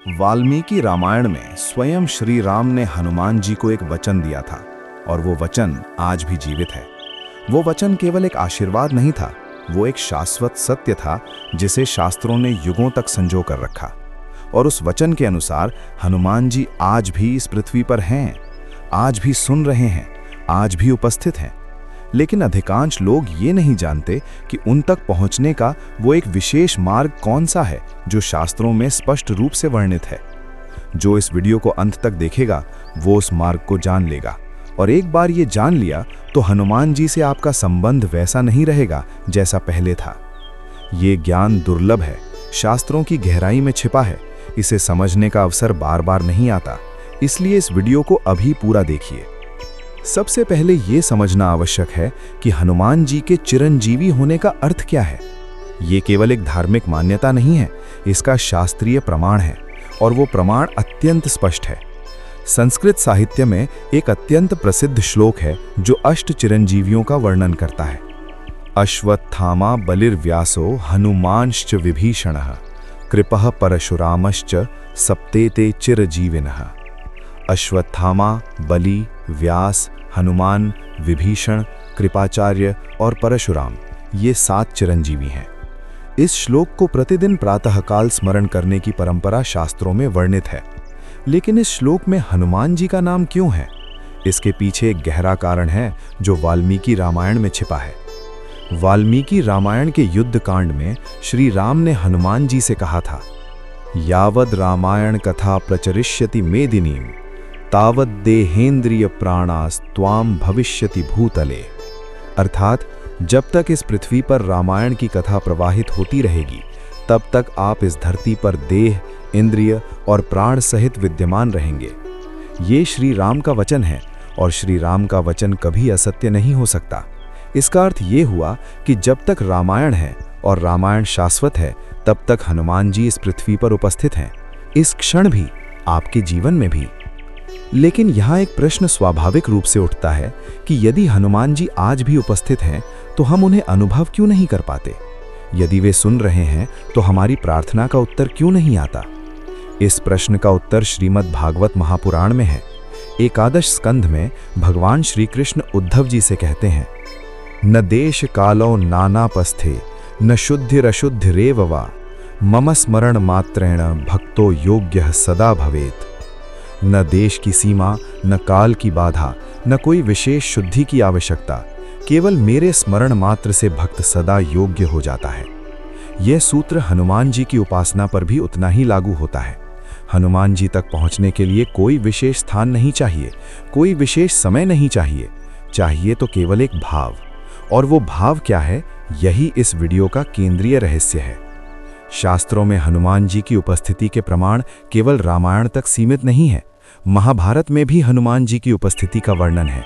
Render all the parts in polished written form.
वाल्मीकि रामायण में स्वयं श्री राम ने हनुमान जी को एक वचन दिया था और वो वचन आज भी जीवित है। वो वचन केवल एक आशीर्वाद नहीं था, वो एक शाश्वत सत्य था जिसे शास्त्रों ने युगों तक संजो कर रखा। और उस वचन के अनुसार हनुमान जी आज भी इस पृथ्वी पर हैं, आज भी सुन रहे हैं, आज भी उपस्थित हैं। लेकिन अधिकांश लोग ये नहीं जानते कि उन तक पहुंचने का वो एक विशेष मार्ग कौन सा है जो शास्त्रों में स्पष्ट रूप से वर्णित है। जो इस वीडियो को अंत तक देखेगा वो उस मार्ग को जान लेगा, और एक बार ये जान लिया तो हनुमान जी से आपका संबंध वैसा नहीं रहेगा जैसा पहले था। ये ज्ञान दुर्लभ है, शास्त्रों की गहराई में छिपा है, इसे समझने का अवसर बार बार नहीं आता, इसलिए इस वीडियो को अभी पूरा देखिए। सबसे पहले ये समझना आवश्यक है कि हनुमान जी के चिरंजीवी होने का अर्थ क्या है। ये केवल एक धार्मिक मान्यता नहीं है, इसका शास्त्रीय प्रमाण है, और वो प्रमाण अत्यंत स्पष्ट है। संस्कृत साहित्य में एक अत्यंत प्रसिद्ध श्लोक है जो अष्ट चिरंजीवियों का वर्णन करता है। अश्वत्थामा बलिर्व्यासो हनुमांश्च विभीषणः कृपः परशुरामश्च सप्तेते चिरजीविनः। अश्वत्थामा, बलि, व्यास, हनुमान, विभीषण, कृपाचार्य और परशुराम, ये 7 चिरंजीवी हैं। इस श्लोक को प्रतिदिन प्रातःकाल स्मरण करने की परंपरा शास्त्रों में वर्णित है। लेकिन इस श्लोक में हनुमान जी का नाम क्यों है? इसके पीछे एक गहरा कारण है जो वाल्मीकि रामायण में छिपा है। वाल्मीकि रामायण के युद्ध कांड में श्री राम ने हनुमान जी से कहा था, यावद रामायण कथा प्रचरिष्यति मेदिनीम तावद देहेंद्रिय प्राणास्त्वाम भविष्यति भूतले। अर्थात जब तक इस पृथ्वी पर रामायण की कथा प्रवाहित होती रहेगी तब तक आप इस धरती पर देह, इंद्रिय और प्राण सहित विद्यमान रहेंगे। ये श्री राम का वचन है, और श्री राम का वचन कभी असत्य नहीं हो सकता। इसका अर्थ ये हुआ कि जब तक रामायण है और रामायण शाश्वत है तब तक हनुमान जी इस पृथ्वी पर उपस्थित हैं, इस क्षण भी, आपके जीवन में भी। लेकिन यहाँ एक प्रश्न स्वाभाविक रूप से उठता है कि यदि हनुमान जी आज भी उपस्थित हैं तो हम उन्हें अनुभव क्यों नहीं कर पाते? यदि वे सुन रहे हैं तो हमारी प्रार्थना का उत्तर क्यों नहीं आता? इस प्रश्न का उत्तर श्रीमद् भागवत महापुराण में है। एकादश स्कंध में भगवान श्री कृष्ण उद्धव जी से कहते हैं, न देश कालो नानापस्थे न शुद्धिरशुद्धिरेव वा मम स्मरण मात्रेण भक्तो योग्यः सदा भवेत्। न देश की सीमा, न काल की बाधा, न कोई विशेष शुद्धि की आवश्यकता, केवल मेरे स्मरण मात्र से भक्त सदा योग्य हो जाता है। यह सूत्र हनुमान जी की उपासना पर भी उतना ही लागू होता है। हनुमान जी तक पहुंचने के लिए कोई विशेष स्थान नहीं चाहिए, कोई विशेष समय नहीं चाहिए, चाहिए तो केवल एक भाव। और वो भाव क्या है, यही इस वीडियो का केंद्रीय रहस्य है। शास्त्रों में हनुमान जी की उपस्थिति के प्रमाण केवल रामायण तक सीमित नहीं है, महाभारत में भी हनुमान जी की उपस्थिति का वर्णन है।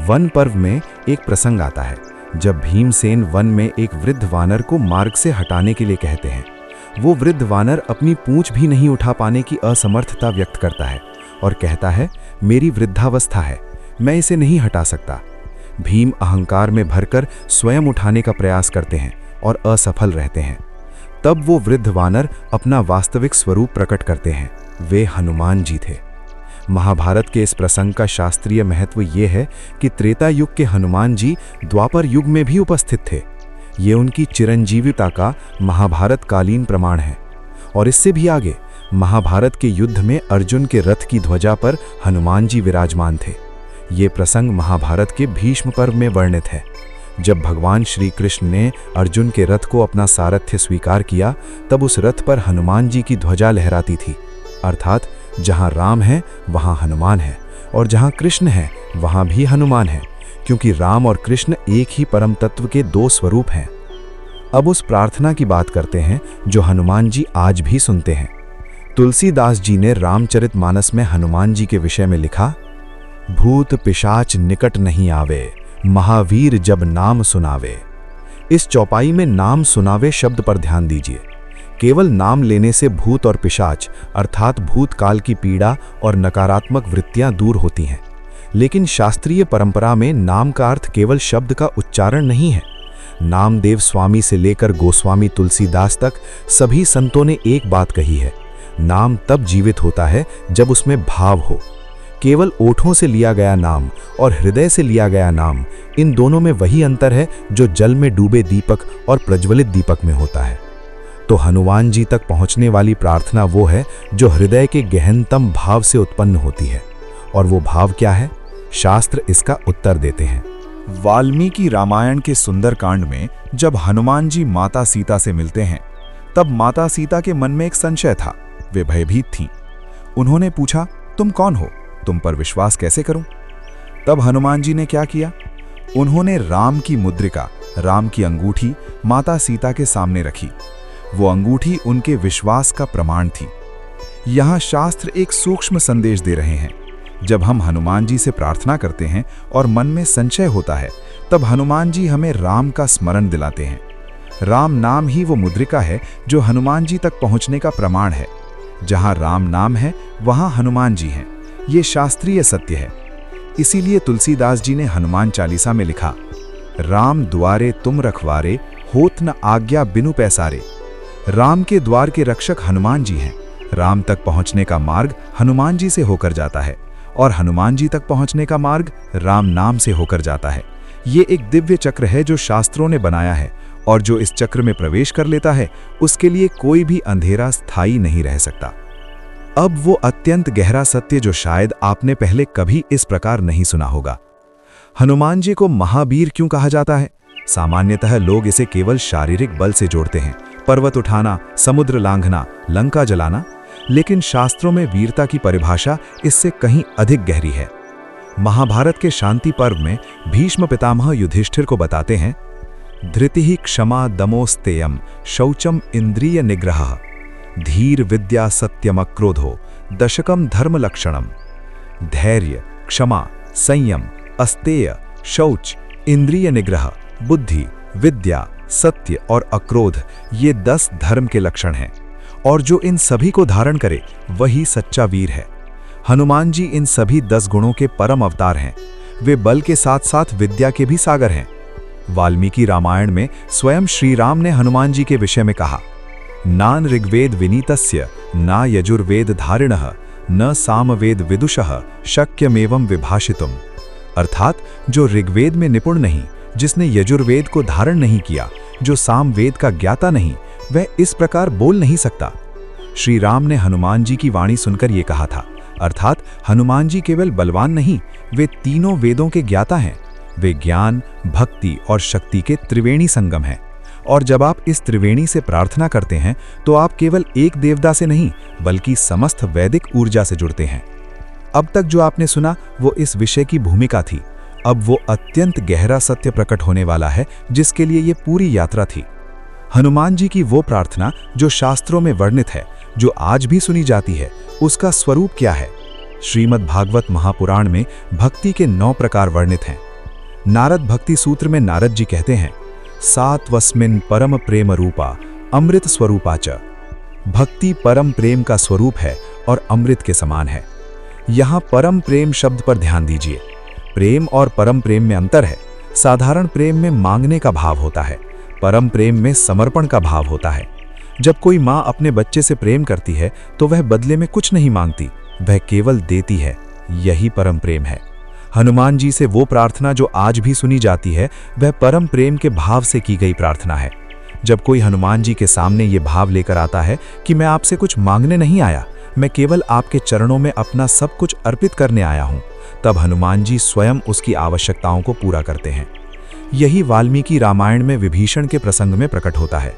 वन पर्व में एक प्रसंग आता है जब भीमसेन वन में एक वृद्ध वानर को मार्ग से हटाने के लिए कहते हैं। वो वृद्ध वानर अपनी पूंछ भी नहीं उठा पाने की असमर्थता व्यक्त करता है और कहता है, मेरी वृद्धावस्था है, मैं इसे नहीं हटा सकता। भीम अहंकार में भरकर स्वयं उठाने का प्रयास करते हैं और असफल रहते हैं। तब वो वृद्ध वानर अपना वास्तविक स्वरूप प्रकट करते हैं, वे हनुमान जी थे। महाभारत के इस प्रसंग का शास्त्रीय महत्व ये है कि त्रेता युग के हनुमान जी द्वापर युग में भी उपस्थित थे। ये उनकी चिरंजीविता का महाभारत कालीन प्रमाण है। और इससे भी आगे महाभारत के युद्ध में अर्जुन के रथ की ध्वजा पर हनुमान जी विराजमान थे। ये प्रसंग महाभारत के भीष्म पर्व में वर्णित है। जब भगवान श्री कृष्ण ने अर्जुन के रथ को अपना सारथ्य स्वीकार किया तब उस रथ पर हनुमान जी की ध्वजा लहराती थी। अर्थात जहाँ राम है वहाँ हनुमान है, और जहाँ कृष्ण है वहाँ भी हनुमान है, क्योंकि राम और कृष्ण एक ही परम तत्व के 2 स्वरूप हैं। अब उस प्रार्थना की बात करते हैं जो हनुमान जी आज भी सुनते हैं। तुलसीदास जी ने रामचरितमानस में हनुमान जी के विषय में लिखा, भूत पिशाच निकट नहीं आवे, महावीर जब नाम सुनावे। इस चौपाई में नाम सुनावे शब्द पर ध्यान दीजिए। केवल नाम लेने से भूत और पिशाच अर्थात भूतकाल की पीड़ा और नकारात्मक वृत्तियां दूर होती हैं। लेकिन शास्त्रीय परंपरा में नाम का अर्थ केवल शब्द का उच्चारण नहीं है। नामदेव स्वामी से लेकर गोस्वामी तुलसीदास तक सभी संतों ने एक बात कही है, नाम तब जीवित होता है जब उसमें भाव हो। केवल ओठों से लिया गया नाम और हृदय से लिया गया नाम, इन दोनों में वही अंतर है जो जल में डूबे दीपक और प्रज्वलित दीपक में होता है। तो हनुमान जी तक पहुंचने वाली प्रार्थना वो है जो हृदय के गहनतम भाव से उत्पन्न होती है। और वो भाव क्या है? शास्त्र इसका उत्तर देते हैं। वाल्मीकि रामायण के सुंदरकांड में जब हनुमान जी माता सीता से मिलते हैं, तब माता सीता के मन में एक संशय था। वे भयभीत थीं। उन्होंने पूछा, तुम कौन हो? तुम पर विश्वास कैसे करूं? तब हनुमान जी ने क्या किया? उन्होंने राम की मुद्रिका, राम की अंगूठी माता सीता के सामने रखी। वो अंगूठी उनके विश्वास का प्रमाण थी। यहाँ शास्त्र एक सूक्ष्म संदेश दे रहे हैं। जब हम हनुमान जी से प्रार्थना करते हैं और मन में संशय होता है, तब हनुमान जी हमें राम का स्मरण दिलाते हैं। राम नाम ही वो मुद्रिका है जो हनुमान जी तक पहुंचने का प्रमाण है। जहां राम नाम है, वहां हनुमान जी हैं। ये शास्त्रीय सत्य है। इसीलिए तुलसीदास जी ने हनुमान चालीसा में लिखा, राम द्वारे तुम रखवारे, होत न आज्ञा बिनु पैसारे। राम के द्वार के रक्षक हनुमान जी हैं। राम तक पहुंचने का मार्ग हनुमान जी से होकर जाता है और हनुमान जी तक पहुंचने का मार्ग राम नाम से होकर जाता है। ये एक दिव्य चक्र है जो शास्त्रों ने बनाया है, और जो इस चक्र में प्रवेश कर लेता है, उसके लिए कोई भी अंधेरा स्थायी नहीं रह सकता। अब वो अत्यंत गहरा सत्य जो शायद आपने पहले कभी इस प्रकार नहीं सुना होगा। हनुमान जी को महावीर क्यों कहा जाता है? सामान्यतः लोग इसे केवल शारीरिक बल से जोड़ते हैं, पर्वत उठाना, समुद्र लांघना, लंका जलाना। लेकिन शास्त्रों में वीरता की परिभाषा इससे कहीं अधिक गहरी है। महाभारत के शांति पर्व में भीष्म पितामह युधिष्ठिर को बताते हैं, धृतिः क्षमा दमोस्तेयम शौचम इंद्रिय निग्रहः धीर विद्या सत्यम अक्रोधो दशकम धर्म लक्षणम। धैर्य, क्षमा, संयम, अस्तेय, शौच, इंद्रिय निग्रह, बुद्धि, विद्या, सत्य और अक्रोध, ये 10 धर्म के लक्षण हैं। और जो इन सभी को धारण करे वही सच्चा वीर है। हनुमान जी इन सभी 10 गुणों के परम अवतार हैं। वे बल के साथ साथ विद्या के भी सागर हैं। वाल्मीकि रामायण में स्वयं श्री राम ने हनुमान जी के विषय में कहा, नान ऋग्वेद विनीतस्य ना यजुर्वेद धारिणः न सामवेद विदुषः शक्यमेवं विभाषितुम। अर्थात जो ऋग्वेद में निपुण नहीं, जिसने यजुर्वेद को धारण नहीं किया, जो सामवेद का ज्ञाता नहीं, वह इस प्रकार बोल नहीं सकता। श्री राम ने हनुमान जी की वाणी सुनकर ये कहा था। अर्थात हनुमान जी केवल बलवान नहीं, वे तीनों वेदों के ज्ञाता हैं। वे ज्ञान, भक्ति और शक्ति के त्रिवेणी संगम हैं। और जब आप इस त्रिवेणी से प्रार्थना करते हैं तो आप केवल एक देवता से नहीं, बल्कि समस्त वैदिक ऊर्जा से जुड़ते हैं। अब तक जो आपने सुना वो इस विषय की भूमिका थी। अब वो अत्यंत गहरा सत्य प्रकट होने वाला है जिसके लिए ये पूरी यात्रा थी। हनुमान जी की वो प्रार्थना जो शास्त्रों में वर्णित है, जो आज भी सुनी जाती है, उसका स्वरूप क्या है? श्रीमद् भागवत महापुराण में भक्ति के 9 प्रकार वर्णित हैं। नारद भक्ति सूत्र में नारद जी कहते हैं, सात्वस्मिन् परम प्रेम रूपा अमृत स्वरूपा च। भक्ति परम प्रेम का स्वरूप है और अमृत के समान है। यहाँ परम प्रेम शब्द पर ध्यान दीजिए। प्रेम और परम प्रेम में अंतर है। साधारण प्रेम में मांगने का भाव होता है, परम प्रेम में समर्पण का भाव होता है। जब कोई माँ अपने बच्चे से प्रेम करती है तो वह बदले में कुछ नहीं मांगती, वह केवल देती है। यही परम प्रेम है। हनुमान जी से वो प्रार्थना जो आज भी सुनी जाती है, वह परम प्रेम के भाव से की गई प्रार्थना है। जब कोई हनुमान जी के सामने ये भाव लेकर आता है कि मैं आपसे कुछ मांगने नहीं आया, मैं केवल आपके चरणों में अपना सब कुछ अर्पित करने आया हूँ, तब हनुमान जी स्वयं उसकी आवश्यकताओं को पूरा करते हैं। यही वाल्मीकि रामायण में विभीषण के प्रसंग में प्रकट होता है।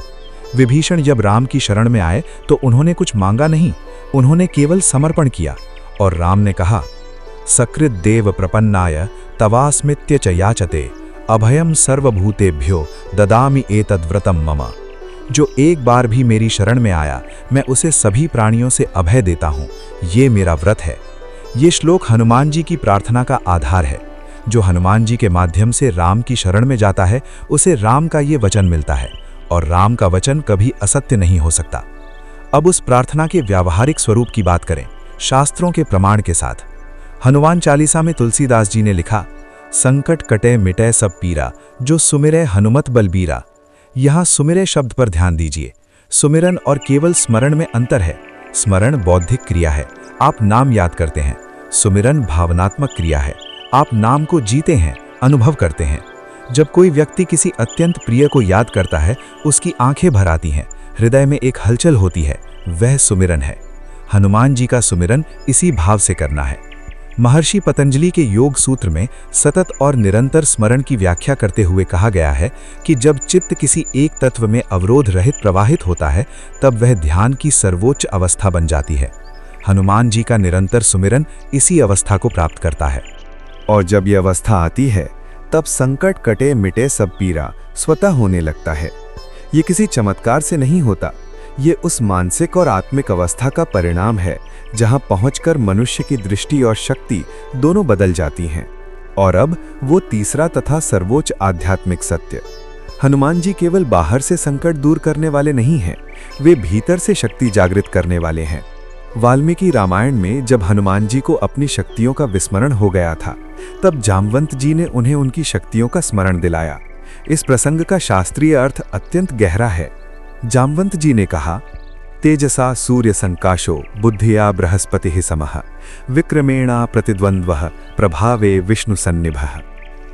विभीषण जब राम की शरण में आए तो उन्होंने कुछ मांगा नहीं, उन्होंने केवल समर्पण किया। और राम ने कहा, सकृत देव प्रपन्नाय तवास्मित्य च याचते अभयम सर्वभूतेभ्यो ददामि एतद्व्रतम मम। जो एक बार भी मेरी शरण में आया, मैं उसे सभी प्राणियों से अभय देता हूँ। ये मेरा व्रत है। ये श्लोक हनुमान जी की प्रार्थना का आधार है। जो हनुमान जी के माध्यम से राम की शरण में जाता है, उसे राम का ये वचन मिलता है, और राम का वचन कभी असत्य नहीं हो सकता। अब उस प्रार्थना के व्यावहारिक स्वरूप की बात करें, शास्त्रों के प्रमाण के साथ। हनुमान चालीसा में तुलसीदास जी ने लिखा, संकट कटे मिटे सब पीरा, जो सुमिरे हनुमत बलबीरा। यहाँ सुमिरे शब्द पर ध्यान दीजिए। सुमिरन और केवल स्मरण में अंतर है। स्मरण बौद्धिक क्रिया है, आप नाम याद करते हैं। सुमिरन भावनात्मक क्रिया है, आप नाम को जीते हैं, अनुभव करते हैं। जब कोई व्यक्ति किसी अत्यंत प्रिय को याद करता है, उसकी आंखें भर आती हैं, हृदय में एक हलचल होती है, वह सुमिरन है। हनुमान जी का सुमिरन इसी भाव से करना है। महर्षि पतंजलि के योग सूत्र में सतत और निरंतर स्मरण की व्याख्या करते हुए कहा गया है कि जब चित्त किसी एक तत्व में अवरोध रहित प्रवाहित होता है, तब वह ध्यान की सर्वोच्च अवस्था बन जाती है। हनुमान जी का निरंतर सुमिरन इसी अवस्था को प्राप्त करता है। और जब यह अवस्था आती है, तब संकट कटे मिटे सब पीरा स्वतः होने लगता है। ये किसी चमत्कार से नहीं होता, ये उस मानसिक और आत्मिक अवस्था का परिणाम है जहां पहुंचकर मनुष्य की दृष्टि और शक्ति दोनों बदल जाती हैं। और अब वो तीसरा तथा सर्वोच्च आध्यात्मिक सत्य। हनुमान जी केवल बाहर से संकट दूर करने वाले नहीं हैं, वे भीतर से शक्ति जागृत करने वाले हैं। वाल्मीकि रामायण में जब हनुमान जी को अपनी शक्तियों का विस्मरण हो गया था, तब जामवंत जी ने उन्हें उनकी शक्तियों का स्मरण दिलाया। इस प्रसंग का शास्त्रीय अर्थ अत्यंत गहरा है। जामवंत जी ने कहा, तेजसा सूर्य संकाशो बुद्धिया बृहस्पति समः विक्रमेणा प्रतिद्वंद्वः प्रभावे विष्णु सन्निभः।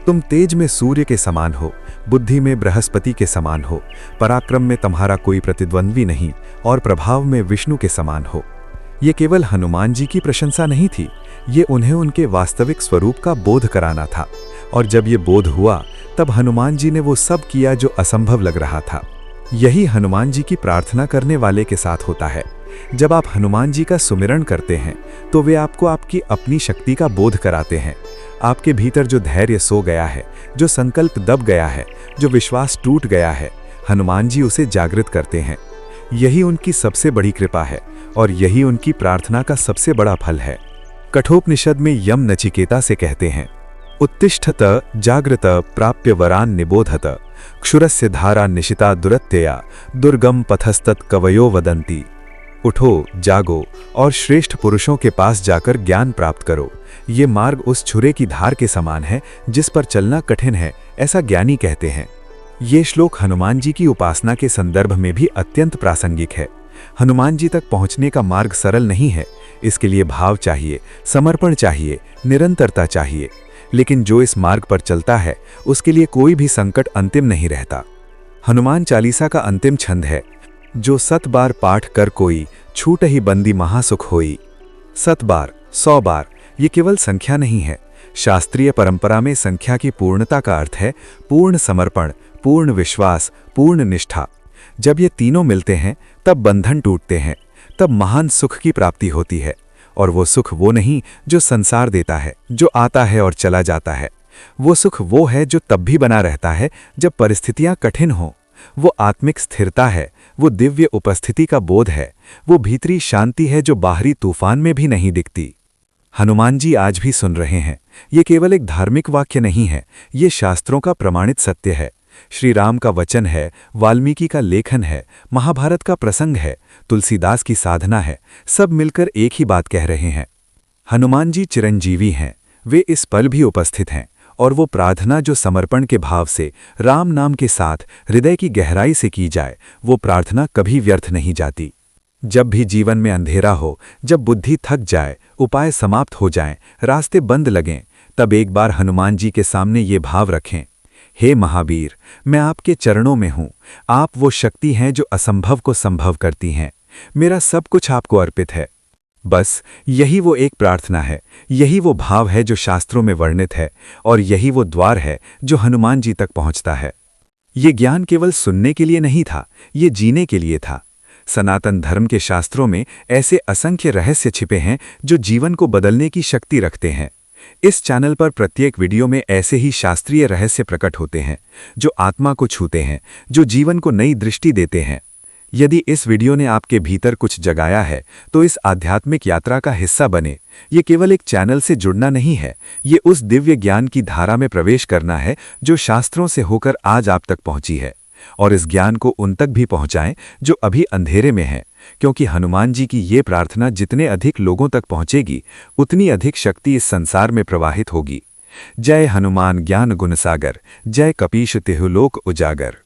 तुम तेज में सूर्य के समान हो, बुद्धि में बृहस्पति के समान हो, पराक्रम में तुम्हारा कोई प्रतिद्वंद्वी नहीं और प्रभाव में विष्णु के समान हो। ये केवल हनुमान जी की प्रशंसा नहीं थी, ये उन्हें उनके वास्तविक स्वरूप का बोध कराना था। और जब ये बोध हुआ, तब हनुमान जी ने वो सब किया जो असंभव लग रहा था। यही हनुमान जी की प्रार्थना करने वाले के साथ होता है। जब आप हनुमान जी का सुमिरन करते हैं, तो वे आपको आपकी अपनी शक्ति का बोध कराते हैं। आपके भीतर जो धैर्य सो गया है, जो संकल्प दब गया है, जो विश्वास टूट गया है, हनुमान जी उसे जागृत करते हैं। यही उनकी सबसे बड़ी कृपा है और यही उनकी प्रार्थना का सबसे बड़ा फल है। कठोपनिषद में यम नचिकेता से कहते हैं, उत्तिष्ठत जागृत प्राप्य वरान निबोधत क्षुरस्य धारा निशिता दुरत्यया दुर्गम पथस्तत् कवयो वदन्ति। उठो, जागो और श्रेष्ठ पुरुषों के पास जाकर ज्ञान प्राप्त करो। ये मार्ग उस छुरे की धार के समान है जिस पर चलना कठिन है, ऐसा ज्ञानी कहते हैं। ये श्लोक हनुमान जी की उपासना के संदर्भ में भी अत्यंत प्रासंगिक है। हनुमान जी तक पहुंचने का मार्ग सरल नहीं है, इसके लिए भाव चाहिए, समर्पण चाहिए, निरंतरता चाहिए। लेकिन जो इस मार्ग पर चलता है, उसके लिए कोई भी संकट अंतिम नहीं रहता। हनुमान चालीसा का अंतिम छंद है, जो 100 बार पाठ कर कोई छूट ही बंदी महासुख होई। 100 बार, 100 बार, ये केवल संख्या नहीं है। शास्त्रीय परंपरा में संख्या की पूर्णता का अर्थ है पूर्ण समर्पण, पूर्ण विश्वास, पूर्ण निष्ठा। जब ये तीनों मिलते हैं, तब बंधन टूटते हैं, तब महान सुख की प्राप्ति होती है। और वो सुख वो नहीं जो संसार देता है, जो आता है और चला जाता है। वो सुख वो है जो तब भी बना रहता है जब परिस्थितियां कठिन हों। वो आत्मिक स्थिरता है, वो दिव्य उपस्थिति का बोध है, वो भीतरी शांति है जो बाहरी तूफान में भी नहीं दिखती। हनुमान जी आज भी सुन रहे हैं। ये केवल एक धार्मिक वाक्य नहीं है, ये शास्त्रों का प्रमाणित सत्य है। श्री राम का वचन है, वाल्मीकि का लेखन है, महाभारत का प्रसंग है, तुलसीदास की साधना है। सब मिलकर एक ही बात कह रहे हैं। हनुमान जी चिरंजीवी हैं, वे इस पल भी उपस्थित हैं। और वो प्रार्थना जो समर्पण के भाव से, राम नाम के साथ, हृदय की गहराई से की जाए, वो प्रार्थना कभी व्यर्थ नहीं जाती। जब भी जीवन में अंधेरा हो, जब बुद्धि थक जाए, उपाय समाप्त हो जाएं, रास्ते बंद लगें, तब एक बार हनुमान जी के सामने ये भाव रखें, हे महावीर, मैं आपके चरणों में हूँ। आप वो शक्ति हैं जो असंभव को संभव करती हैं। मेरा सब कुछ आपको अर्पित है। बस यही वो एक प्रार्थना है, यही वो भाव है जो शास्त्रों में वर्णित है, और यही वो द्वार है जो हनुमान जी तक पहुंचता है। ये ज्ञान केवल सुनने के लिए नहीं था, ये जीने के लिए था। सनातन धर्म के शास्त्रों में ऐसे असंख्य रहस्य छिपे हैं जो जीवन को बदलने की शक्ति रखते हैं। इस चैनल पर प्रत्येक वीडियो में ऐसे ही शास्त्रीय रहस्य प्रकट होते हैं जो आत्मा को छूते हैं, जो जीवन को नई दृष्टि देते हैं। यदि इस वीडियो ने आपके भीतर कुछ जगाया है, तो इस आध्यात्मिक यात्रा का हिस्सा बने। ये केवल एक चैनल से जुड़ना नहीं है, ये उस दिव्य ज्ञान की धारा में प्रवेश करना है जो शास्त्रों से होकर आज आप तक पहुंची है। और इस ज्ञान को उन तक भी पहुंचाएं जो अभी अंधेरे में हैं, क्योंकि हनुमान जी की ये प्रार्थना जितने अधिक लोगों तक पहुंचेगी, उतनी अधिक शक्ति इस संसार में प्रवाहित होगी। जय हनुमान ज्ञान गुण सागर, जय कपीश तिहुलोक उजागर।